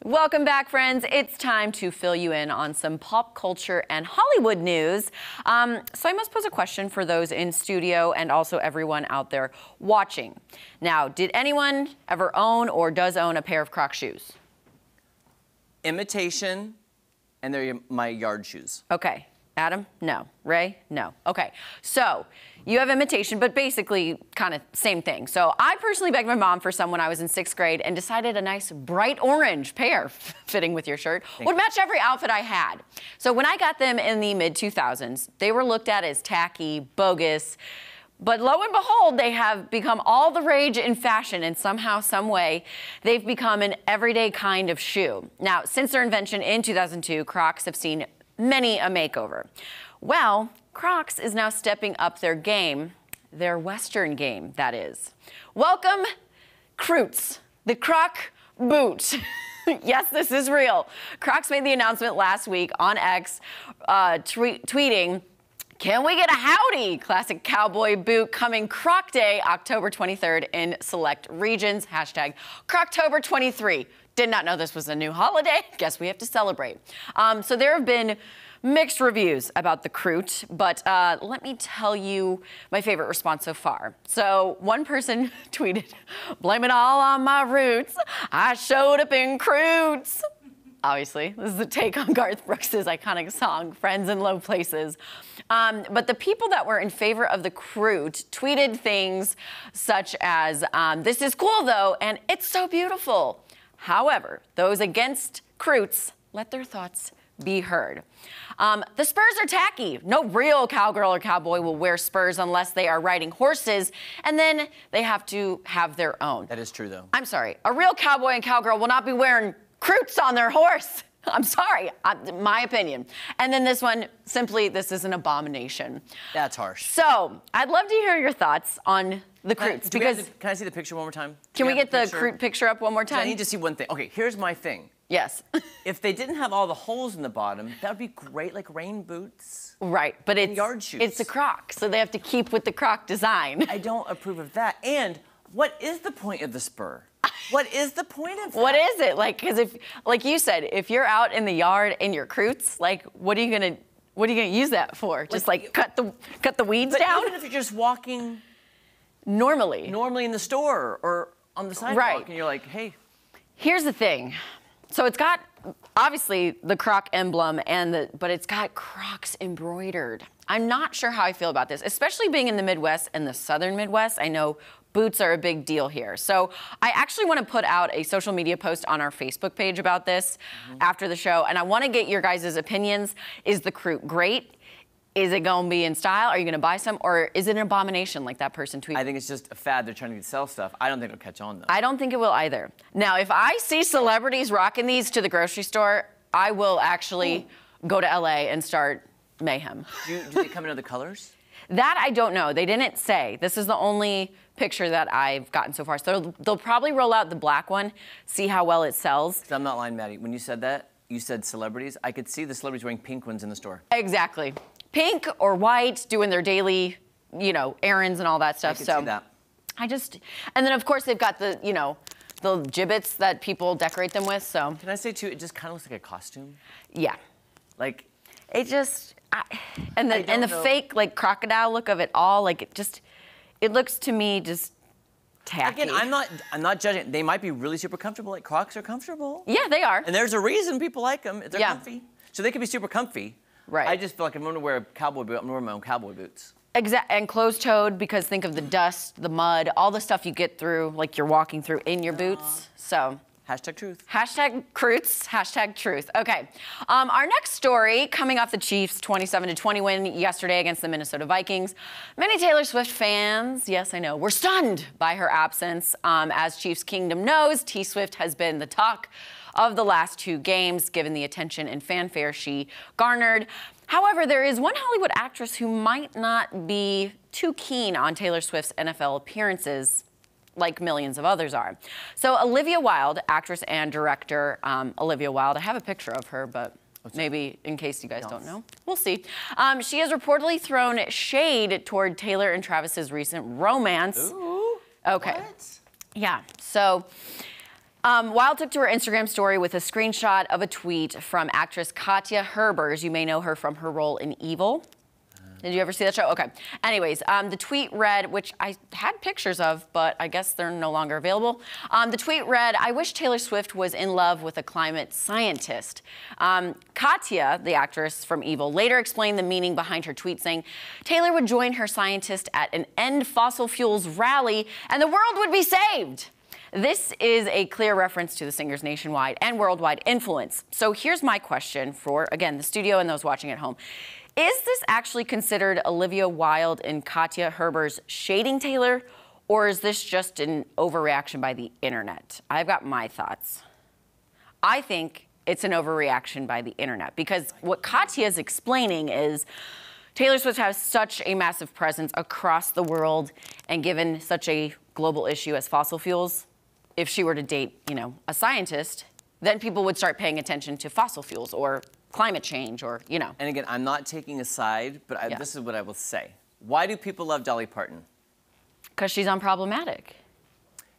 Welcome back, friends. It's time to fill you in on some pop culture and Hollywood news. So I must pose a question for those in studio and also everyone out there watching. Now, did anyone ever own or does own a pair of Crocs shoes? Imitation, and they're my yard shoes. Okay. Adam? No. Ray? No. Okay. So you have imitation, but basically kind of same thing. So I personally begged my mom for some when I was in 6th grade and decided a nice bright orange pair fitting with your shirt would match every outfit I had. So when I got them in the mid-2000s, they were looked at as tacky, bogus, but lo and behold, they have become all the rage in fashion, and somehow, some way, they've become an everyday kind of shoe. Now, since their invention in 2002, Crocs have seen many a makeover. Well, Crocs is now stepping up their game, their Western game, that is. Welcome, Croots, the Croc boot. Yes, this is real. Crocs made the announcement last week on X, tweeting, "Can we get a howdy? Classic cowboy boot coming Croc Day, October 23rd in select regions. Hashtag Croctober23. Did not know this was a new holiday. Guess we have to celebrate." So there have been mixed reviews about the Croot, but let me tell you my favorite response so far. So one person tweeted, "Blame it all on my roots. I showed up in Croots." Obviously, this is a take on Garth Brooks' iconic song, Friends in Low Places. But the people that were in favor of the Croot tweeted things such as, "This is cool though, and it's so beautiful." However, those against Croots let their thoughts be heard. The spurs are tacky. No real cowgirl or cowboy will wear spurs unless they are riding horses, and then they have to have their own. That is true, though. I'm sorry. A real cowboy and cowgirl will not be wearing Croots on their horse. I'm sorry. My opinion. And then this one, simply, this is an abomination. That's harsh. So I'd love to hear your thoughts on the Croots. Can I see the picture one more time? Can we get the Croot picture up one more time? I need to see one thing. Okay, here's my thing. Yes. If they didn't have all the holes in the bottom, that would be great, like rain boots. Right, but it's yard shoes. It's a Croc, so they have to keep with the Croc design. I don't approve of that. And what is the point of the spur? What is the point of that? What is it? Like, because if, like you said, if you're out in the yard in your Croots, like, what are you gonna use that for? Just like cut the weeds down? Even if you're just walking normally in the store or on the sidewalk, right, and you're like, hey. Here's the thing. So it's got, obviously, the Croc emblem, but it's got Crocs embroidered. I'm not sure how I feel about this, especially being in the Midwest and the Southern Midwest. I know boots are a big deal here. So I actually want to put out a social media post on our Facebook page about this after the show, and I want to get your guys' opinions. Is the Croot great? Is it going to be in style? Are you going to buy some? Or is it an abomination like that person tweeted? I think it's just a fad. They're trying to sell stuff. I don't think it'll catch on, though. I don't think it will either. Now, if I see celebrities rocking these to the grocery store, I will actually go to LA and start mayhem. Do they come in other colors? That I don't know. They didn't say. This is the only picture that I've gotten so far. So they'll probably roll out the black one, see how well it sells. I'm not lying, Maddie. When you said that, you said celebrities. I could see the celebrities wearing pink ones in the store. Exactly. Pink or white, doing their daily, errands and all that stuff. I could see that. And then of course they've got the, the gibbets that people decorate them with, so. Can I say too, it just kind of looks like a costume? Yeah. Like. It just, and the fake, like, crocodile look of it all, like, it looks to me just tacky. Again, I'm not judging. They might be really super comfortable, like Crocs are comfortable. Yeah, they are. And there's a reason people like them. They're comfy. So they could be super comfy. Right. I just feel like if I'm going to wear a cowboy boot, I'm going to wear my own cowboy boots. Exactly, and closed-toed, because think of the dust, the mud, all the stuff you get through, like you're walking through in your boots. So. Hashtag truth. Hashtag Croots, hashtag truth. Okay, our next story, coming off the Chiefs' 27-20 win yesterday against the Minnesota Vikings. Many Taylor Swift fans, yes, I know, were stunned by her absence. As Chiefs Kingdom knows, T Swift has been the talk of the last 2 games, given the attention and fanfare she garnered. However, there is one Hollywood actress who might not be too keen on Taylor Swift's NFL appearances, like millions of others are. So Olivia Wilde, actress and director Olivia Wilde, I have a picture of her, but maybe in case you guys don't know, we'll see. She has reportedly thrown shade toward Taylor and Travis's recent romance. Ooh, okay. What? Yeah, so Wilde took to her Instagram story with a screenshot of a tweet from actress Katja Herbers. You may know her from her role in Evil. Did you ever see that show? Okay. Anyways, the tweet read, which I had pictures of, but I guess they're no longer available. The tweet read, "I wish Taylor Swift was in love with a climate scientist." Katya, the actress from Evil, later explained the meaning behind her tweet, saying Taylor would join her scientist at an End Fossil Fuels rally and the world would be saved. This is a clear reference to the singer's nationwide and worldwide influence. So here's my question for, again, the studio and those watching at home. Is this actually considered Olivia Wilde and Katja Herbers shading Taylor, or is this just an overreaction by the internet? I've got my thoughts. I think it's an overreaction by the internet because what Katya is explaining is Taylor Swift has such a massive presence across the world, and given such a global issue as fossil fuels, if she were to date, a scientist, then people would start paying attention to fossil fuels or climate change or, And again, I'm not taking a side, but this is what I will say. Why do people love Dolly Parton? Because she's unproblematic.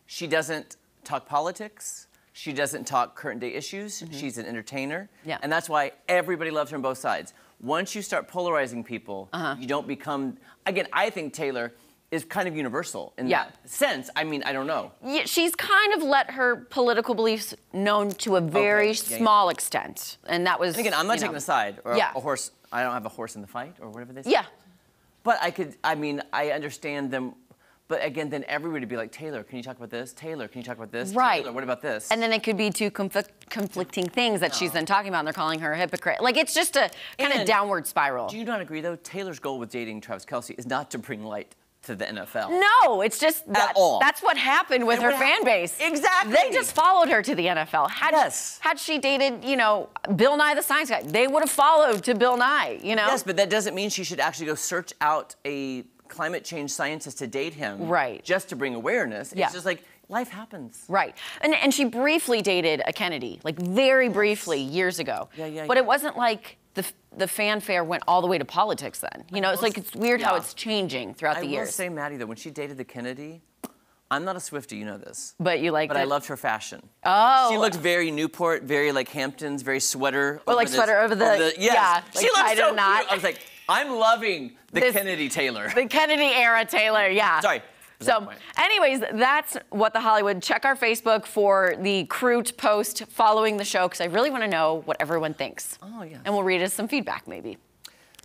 She doesn't talk politics. She doesn't talk current day issues. She's an entertainer. Yeah. And that's why everybody loves her on both sides. Once you start polarizing people, you don't become, again, I think Taylor is kind of universal in that sense. I mean, I don't know. Yeah, she's kind of let her political beliefs known to a very small extent. And that was, and again, I'm not taking a side or a horse. I don't have a horse in the fight or whatever they say. Yeah. But I understand them. But again, then everybody would be like, Taylor, can you talk about this? Taylor, can you talk about this? Right. Taylor, what about this? And then it could be two conflicting things that she's then talking about, and they're calling her a hypocrite. Like, it's just a kind of downward spiral. Do you not agree, though? Taylor's goal with dating Travis Kelce is not to bring light to the NFL. No, it's just at all. That's what happened with her fan base. Exactly. They just followed her to the NFL. Had she dated, Bill Nye the Science Guy, they would have followed to Bill Nye, Yes, but that doesn't mean she should actually go search out a climate change scientist to date him. Right. Just to bring awareness. It's just like, life happens. Right. And she briefly dated a Kennedy, like very briefly, years ago. But it wasn't like the fanfare went all the way to politics then. It's like, it's weird how it's changing throughout the years. I will say, Maddie, though, when she dated the Kennedy, I'm not a Swiftie, you know this. But you liked it? But I loved her fashion. Oh. She looked very Newport, very like Hamptons, very sweater. Or like sweater over the yes. Like she looked so cute. knot. I was like, I'm loving the Kennedy Taylor. The Kennedy era Taylor, yeah. Sorry. So, anyways, that's What the Hollywood. Check our Facebook for the Croot post following the show, because I really want to know what everyone thinks. Oh, yeah. And we'll read us some feedback, maybe.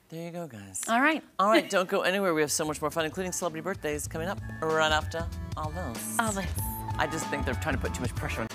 There you go, guys. All right. All right, don't go anywhere. We have so much more fun, including celebrity birthdays coming up right after all those. All this. I just think they're trying to put too much pressure on